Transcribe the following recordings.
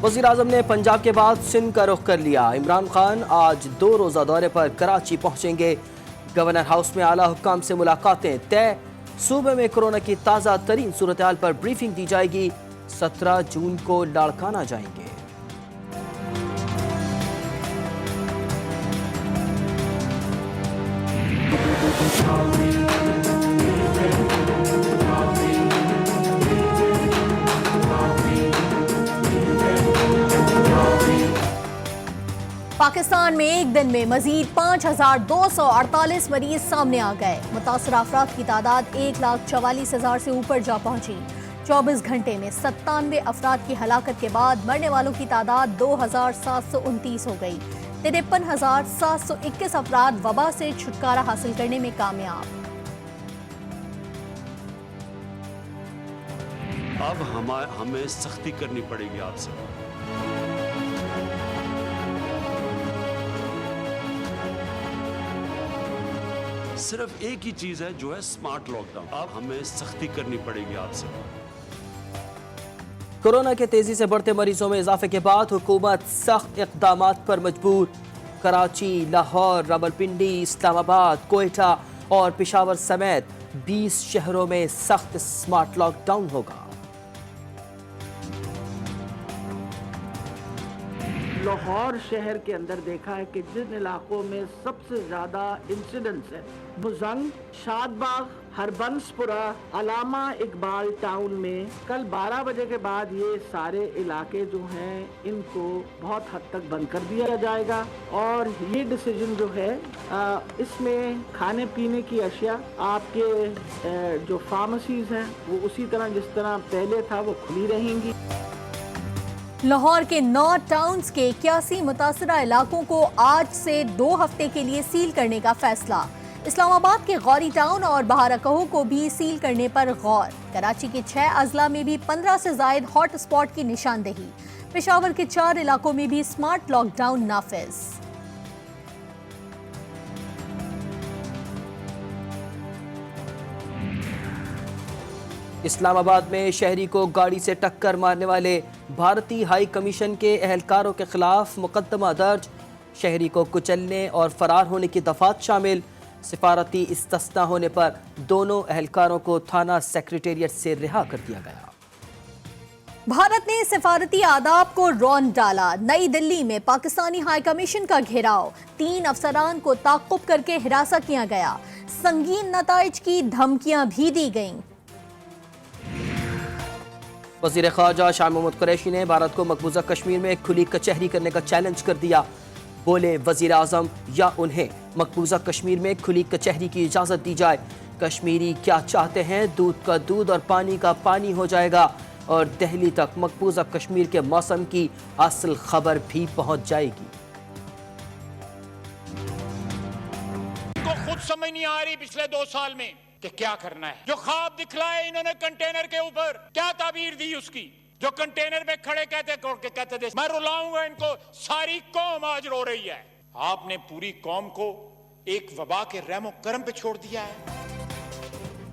وزیر اعظم نے پنجاب کے بعد سندھ کا رخ کر لیا۔ عمران خان آج 2 روزہ دورے پر کراچی پہنچیں گے۔ گورنر ہاؤس میں اعلیٰ حکام سے ملاقاتیں طے۔ صوبے میں کورونا کی تازہ ترین صورتحال پر بریفنگ دی جائے گی۔ 17 جون کو لاڑکانہ جائیں گے۔ پاکستان میں ایک دن میں مزید 5248 مریض سامنے آ گئے۔ متاثرہ افراد کی تعداد 1,44,000 سے اوپر جا پہنچی۔ 24 گھنٹے میں 97 افراد کی ہلاکت کے بعد مرنے والوں کی تعداد 2,729 ہو گئی۔ 53,721 افراد وبا سے چھٹکارا حاصل کرنے میں کامیاب۔ اب ہمیں سختی کرنی پڑے گی آپ سے۔ صرف ایک ہی چیز ہے جو ہے سمارٹ لاک ڈاؤن۔ اب ہمیں سختی کرنی پڑے گی آپ سے۔ کورونا کے تیزی سے بڑھتے مریضوں میں اضافے کے بعد حکومت سخت اقدامات پر مجبور۔ کراچی، لاہور، راولپنڈی، اسلام آباد، کوئٹہ اور پشاور سمیت 20 شہروں میں سخت سمارٹ لاک ڈاؤن ہوگا۔ لاہور شہر کے اندر دیکھا ہے کہ جن علاقوں میں سب سے زیادہ انسیڈنٹس ہے، بزنگ، شاد باغ، ہربنس پورہ، علامہ اقبال ٹاؤن میں کل 12 بجے کے بعد یہ سارے علاقے جو ہیں ان کو بہت حد تک بند کر دیا جائے گا۔ اور یہ ڈیسیجن جو ہے اس میں کھانے پینے کی اشیاء، آپ کے جو فارمیسیز ہیں وہ اسی طرح جس طرح پہلے تھا وہ کھلی رہیں گی۔ لاہور کے 9 ٹاؤنز کے 81 متاثرہ علاقوں کو آج سے 2 ہفتے کے لیے سیل کرنے کا فیصلہ۔ اسلام آباد کے غوری ٹاؤن اور بہارکہو کو بھی سیل کرنے پر غور۔ کراچی کے 6 اضلاع میں بھی 15 سے زائد ہاٹ اسپاٹ کی نشاندہی۔ پشاور کے 4 علاقوں میں بھی سمارٹ لاک ڈاؤن نافذ۔ اسلام آباد میں شہری کو گاڑی سے ٹکر مارنے والے بھارتی ہائی کمیشن کے اہلکاروں کے خلاف مقدمہ درج۔ شہری کو کچلنے اور فرار ہونے کی دفعات شامل۔ سفارتی استثناء ہونے پر دونوں اہلکاروں کو تھانہ سیکریٹریٹ سے رہا کر دیا گیا۔ بھارت نے سفارتی آداب کو رون ڈالا۔ نئی دلی میں پاکستانی ہائی کمیشن کا گھیراؤ۔ 3 افسران کو تعقب کر کے ہراساں کیا گیا۔ سنگین نتائج کی دھمکیاں بھی دی گئیں۔ وزیر خارجہ شاہ محمود قریشی نے بھارت کو مقبوضہ کشمیر میں کھلی کچہری کرنے کا چیلنج کر دیا۔ بولے وزیر اعظم یا انہیں مقبوضہ کشمیر میں کھلی کچہری کی اجازت دی جائے۔ کشمیری کیا چاہتے ہیں، دودھ کا دودھ اور پانی کا پانی ہو جائے گا، اور دہلی تک مقبوضہ کشمیر کے موسم کی اصل خبر بھی پہنچ جائے گی۔ کو خود سمجھ نہیں آ رہی پچھلے 2 سال میں کہ کیا کرنا ہے۔ جو خواب دکھلائے انہوں نے کنٹینر کے اوپر، کیا تعبیر دی اس کی؟ جو کنٹینر میں کھڑے کہتے تھے میں رلاؤں گا ان کو، ساری قوم آج رو رہی ہے۔ آپ نے پوری قوم کو ایک وبا کے رحم و کرم پہ چھوڑ دیا ہے۔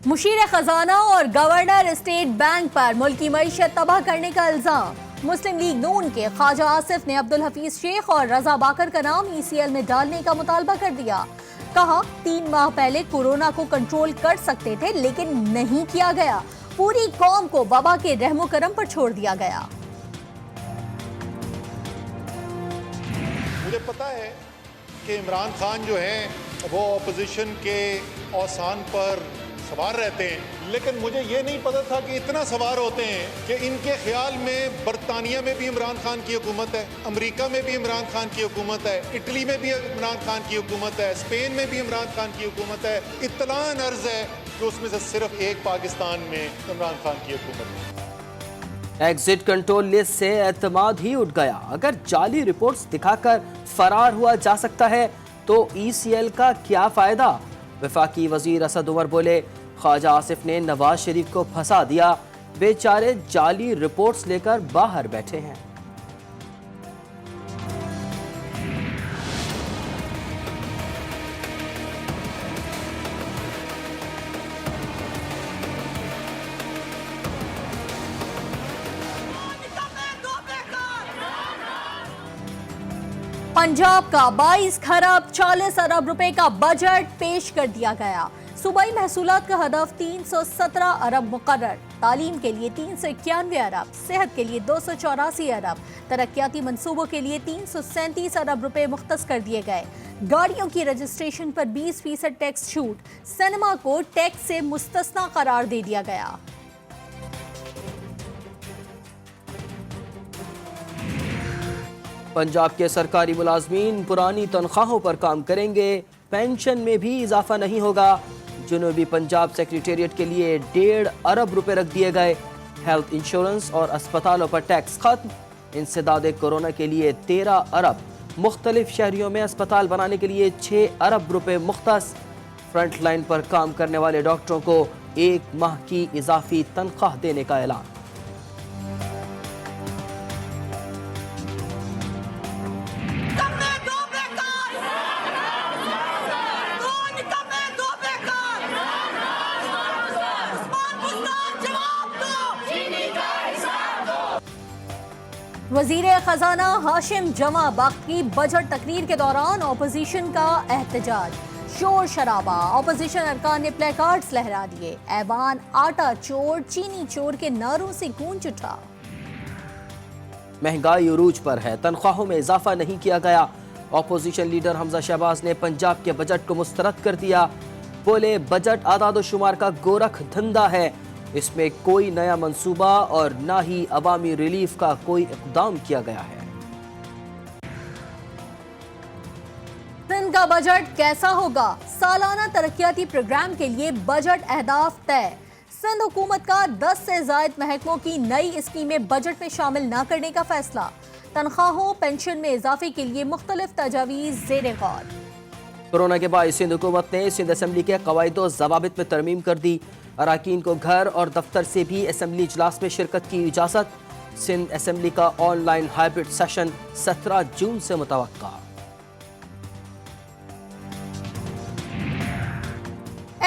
مشیر خزانہ اور گورنر اسٹیٹ بینک پر ملکی معیشت تباہ کرنے کا الزام۔ مسلم لیگ نون کے خواجہ آصف نے عبدالحفیظ شیخ اور رضا باکر کا نام ECL میں ڈالنے کا مطالبہ کر دیا۔ کہا 3 ماہ پہلے کورونا کو کنٹرول کر سکتے تھے لیکن نہیں کیا گیا۔ پوری قوم کو وبا کے رحم و کرم پر چھوڑ دیا گیا۔ مجھے پتا ہے کہ عمران خان جو ہیں وہ اپوزیشن کے اوسان پر سوار رہتے ہیں، لیکن مجھے یہ نہیں پتا تھا کہ اتنا سوار ہوتے ہیں کہ ان کے خیال میں برطانیہ میں بھی عمران خان کی حکومت ہے، امریکہ میں بھی عمران خان کی حکومت ہے، اٹلی میں بھی عمران خان کی حکومت ہے، اسپین میں بھی عمران خان کی حکومت ہے۔ اطلاع عرض ہے کہ اس میں سے صرف ایک پاکستان میں عمران خان کی حکومت ہے۔ ایگزٹ کنٹرول لسٹ سے اعتماد ہی اٹھ گیا۔ اگر جعلی رپورٹس دکھا کر فرار ہوا جا سکتا ہے تو ECL کا کیا فائدہ؟ وفاقی وزیر اسد عمر بولے خواجہ آصف نے نواز شریف کو پھنسا دیا، بیچارے جعلی رپورٹس لے کر باہر بیٹھے ہیں۔ पंजाब का 22 खरब 40 अरब रुपए का बजट पेश कर दिया गया। सूबाई महसूलात का हदफ 317 अरब मुकर्रर, तालीम के लिए 391 अरब, सेहत के लिए 284 अरब, तरक्याती मंसूबों के लिए 337 अरब रुपए मुख्तस कर दिए गए। गाड़ियों की रजिस्ट्रेशन पर 20% टैक्स छूट, सिनेमा को टैक्स से मुस्तस्ना करार दे दिया गया। पंजाब के सरकारी मुलाजमीन पुरानी तनख्वाहों पर काम करेंगे, पेंशन में भी इजाफा नहीं होगा। जनूबी पंजाब सेक्रेटेरिएट के लिए 1.5 अरब रुपए रख दिए गए। हेल्थ इंश्योरेंस और अस्पतालों पर टैक्स खत्म। इंसदाद कोरोना के लिए 13 अरब, मुख्तलिफ शहरियों में अस्पताल बनाने के लिए 6 अरब रुपए मुख्तस। फ्रंट लाइन पर काम करने वाले डॉक्टरों को 1 माह की इजाफी तनख्वाह देने का ऐलान। वजीर खजाना हाशिम जमा वक्त की बजट तकरीर के दौरान अपोजिशन का एहतजाज, शोर शराबा, अपोजिशन अरकान ने प्लेकार्ड्स लहरा दिए। ऐवान आटा चोर चीनी चोर के नारों से गूंज उठा। महंगाई उरूज पर है, तनख्वाहों में इजाफा नहीं किया गया। अपोजिशन लीडर हमजा शहबाज ने पंजाब के बजट को मुस्तरद कर दिया। बोले बजट आदाद शुमार का गोरख धंधा है, इसमें कोई नया मंसूबा और ना ही अवामी रिलीफ का कोई इक़दाम किया गया है। सिंध का बजट कैसा होगा? सालाना तरक्याती प्रोग्राम के लिए बजट अहदाफ तय। सिंध हुकूमत का 10 से ज़ायद महकमों की नई स्कीमें बजट में शामिल न करने का फैसला। तनख्वाहों पेंशन में इजाफे के लिए मुख्तलिफ तजावीज़ ज़ेरे गौर। कोरोना के बाद सिंध हुकूमत ने सिंध असेंबली के कवायद व ज़वाबित में तरमीम कर दी। अराकीन को घर और दफ्तर से भी असेंबली इजलास में शिरकत की इजाज़त। सिंध असेंबली का ऑनलाइन हाइब्रिड सेशन 17 जून से मुतवक्का।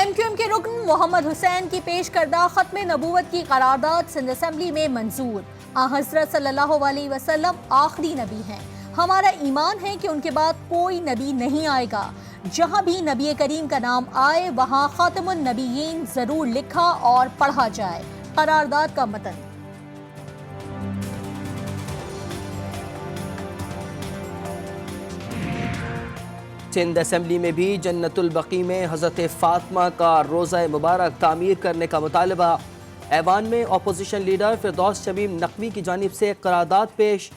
MQM के रुकन मोहम्मद हुसैन की पेश करदा खत्म नबूवत की करारदाद सिंध असेंबली में मंजूर। हज़रत सल्लल्लाहु अलैहि वसल्लम आखिरी नबी हैं। हमारा ईमान है कि उनके बाद कोई नबी नहीं आएगा। जहां भी नबी करीम का नाम आए वहां खातमुन नबीयीन जरूर लिखा और पढ़ा जाए। करारदाद का मतन। सिंध असेंबली में भी जन्नतुल बकी में हज़रत फातिमा का रोज़ा मुबारक तामीर करने का मुतालबा। ऐवान में अपोजिशन लीडर फिरदौस शमीम नकवी की जानिब से करारदाद पेश।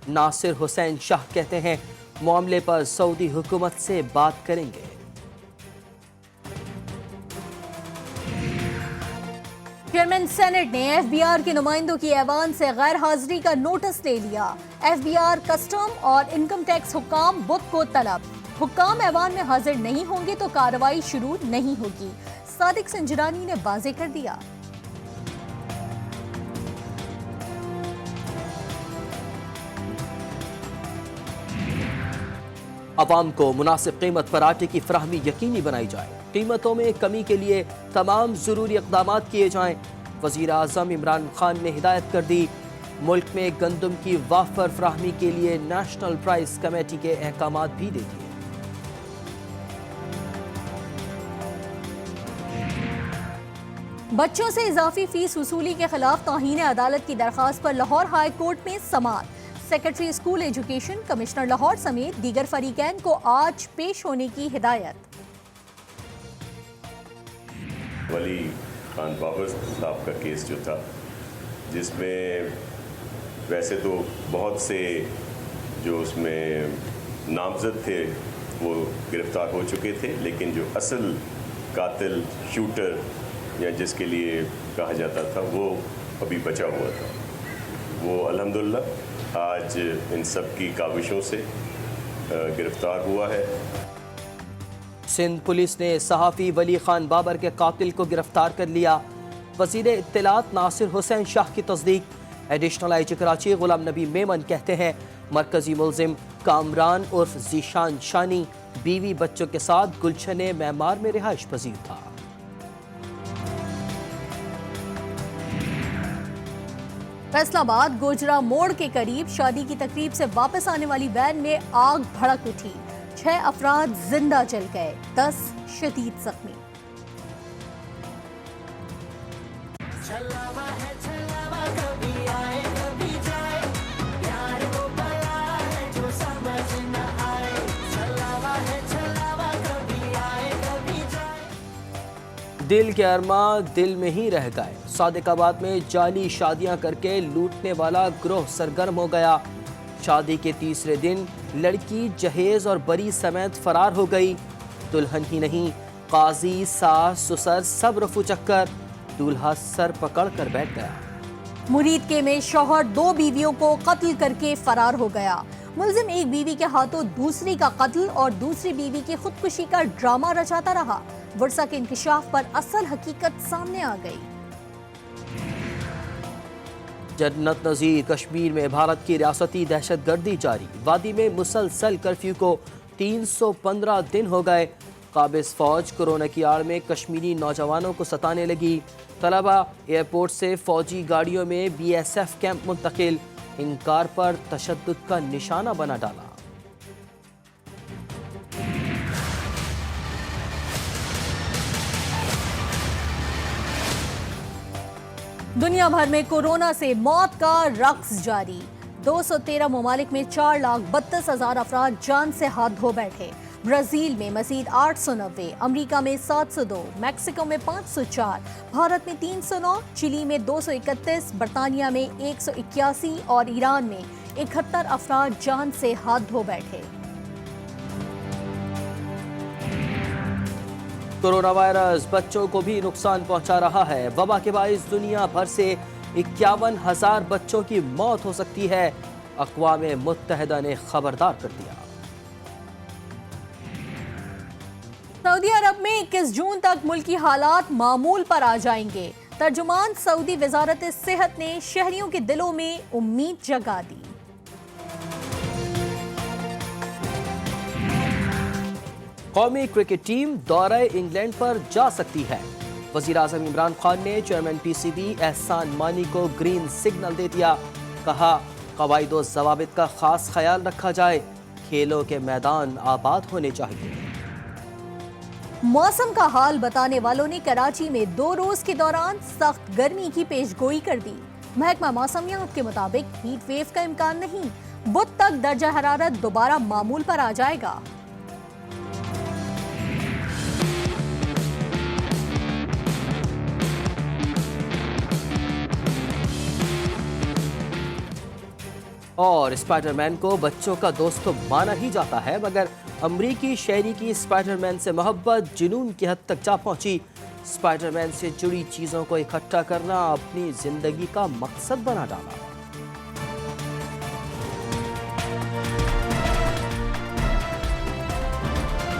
नासिर हुसैन शाह कहते हैं मामले पर सऊदी हुकूमत से बात करेंगे। चेयरमैन सेनेट ने FBR के नुमाइंदों की ऐवान से गैर हाजिरी का नोटिस ले लिया। FBR कस्टम और इनकम टैक्स हुक्काम बुध को तलब। हुक्काम ऐवान में हाजिर नहीं होंगे तो कार्रवाई शुरू नहीं होगी। सादिक संजरानी ने वाज़ेह कर दिया। अवाम को मुनासिब कीमत पर आटे की फराहमी यकीनी बनाई जाए। कीमतों में कमी के लिए तमाम ज़रूरी इक़दाम किए जाएं। वज़ीर आज़म इमरान खान ने हिदायत कर दी। मुल्क में गंदम की वाफर फराहमी के लिए नेशनल प्राइस कमेटी के अहकामात भी दे दिए। बच्चों से इजाफी फीस वसूली के खिलाफ तौहीन अदालत की दरख्वास्त पर लाहौर हाई कोर्ट में समाअत। Secretary school education, commissioner Lahore समेत दीगर फरीकैन को आज पेश होने की हिदायत। वली खान बाबर साहब का केस जो था, जिसमें वैसे तो बहुत से जो उसमें नामजद थे वो गिरफ्तार हो चुके थे, लेकिन जो असल कातिल शूटर या जिसके लिए कहा जाता था वो अभी बचा हुआ था। वो अल्हम्दुलिल्लाह आज इन सब की काविशों से गिरफ्तार हुआ है। सिंध पुलिस ने सहाफ़ी वली खान बाबर के कातिल को गिरफ्तार कर लिया। वज़ीर इत्तलात नासिर हुसैन शाह की तस्दीक। एडिशनल IG कराची गुलाम नबी मेमन कहते हैं मरकजी मुलजिम कामरान उर्फ ज़ीशान शानी बीवी बच्चों के साथ गुलशन मैमार में रिहाइश पजीर था। फैसलाबाद गोजरा मोड़ के करीब शादी की तकरीब से वापस आने वाली वैन में आग भड़क उठी। 6 अफराद जिंदा जल गए, 10 शदीद जख्मी। दिल के अरमा दिल में ही रह गए। सादिकाबाद में जाली शादियां करके लूटने वाला गिरोह सरगर्म हो गया। शादी के तीसरे दिन लड़की जहेज और बरी समेत फरार हो गई। दुल्हन ही नहीं, काजी, सास, ससुर सब रफू चक्कर। दूल्हा सर पकड़ कर बैठ गया। मुरीद के में शौहर 2 बीवियों को कत्ल करके फरार हो गया। मुलजिम एक बीवी के हाथों दूसरी का कत्ल और दूसरी बीवी की खुदकुशी का ड्रामा रचाता रहा। वर्षा के इंकशाफ पर असल हकीकत सामने आ गई। जन्नत नजीर कश्मीर में भारत की रियासती दहशतगर्दी जारी। वादी में मुसलसल कर्फ्यू को 315 दिन हो गए। काबिज फौज कोरोना की आड़ में कश्मीरी नौजवानों को सताने लगी। तलबा एयरपोर्ट से फौजी गाड़ियों में BSF कैंप मुंतकिल। इंकार पर तशद्दुद का निशाना बना डाला। दुनिया भर में कोरोना से मौत का रक्स जारी। 213 ममालिक में 4,32,000 अफराद जान से हाथ धो बैठे। ब्राजील में मजीद 890, अमेरिका में 702, मैक्सिको में 504, भारत में 309, चिली में 231, बर्तानिया में 181 और ईरान में 71 अफराद जान से हाथ धो बैठे। कोरोना वायरस बच्चों को भी नुकसान पहुंचा रहा है। वबा के बाइस दुनिया भर से 51,000 बच्चों की मौत हो सकती है। अक़वाम मुत्तहिदा ने खबरदार कर दिया। सऊदी अरब में 21 जून तक मुल्की हालात मामूल पर आ जाएंगे। तर्जुमान सऊदी वजारत सेहत ने शहरियों के दिलों में उम्मीद जगा दी। कौमी क्रिकेट टीम दौरे इंग्लैंड पर जा सकती है। वज़ीर आज़म इमरान खान ने चेयरमैन PCB एहसान मानी को ग्रीन सिग्नल दे दिया। कहा, क़वाइद व ज़वाबित का खास ख्याल रखा जाए। खेलों के मैदान आबाद होने चाहिए। मौसम का हाल बताने वालों ने कराची में 2 रोज के दौरान सख्त गर्मी की पेशगोई कर दी। महकमा मौसमियात के मुताबिक हीट वेव का इम्कान नहीं। बुध तक दर्जा हरारत दोबारा मामूल पर आ जाएगा। और स्पाइडरमैन को बच्चों का दोस्त तो माना ही जाता है, मगर अमरीकी शहरी की स्पाइडरमैन से मोहब्बत जुनून की हद तक जा पहुंची। स्पाइडरमैन से जुड़ी चीज़ों को इकट्ठा करना अपनी जिंदगी का मकसद बना डाला।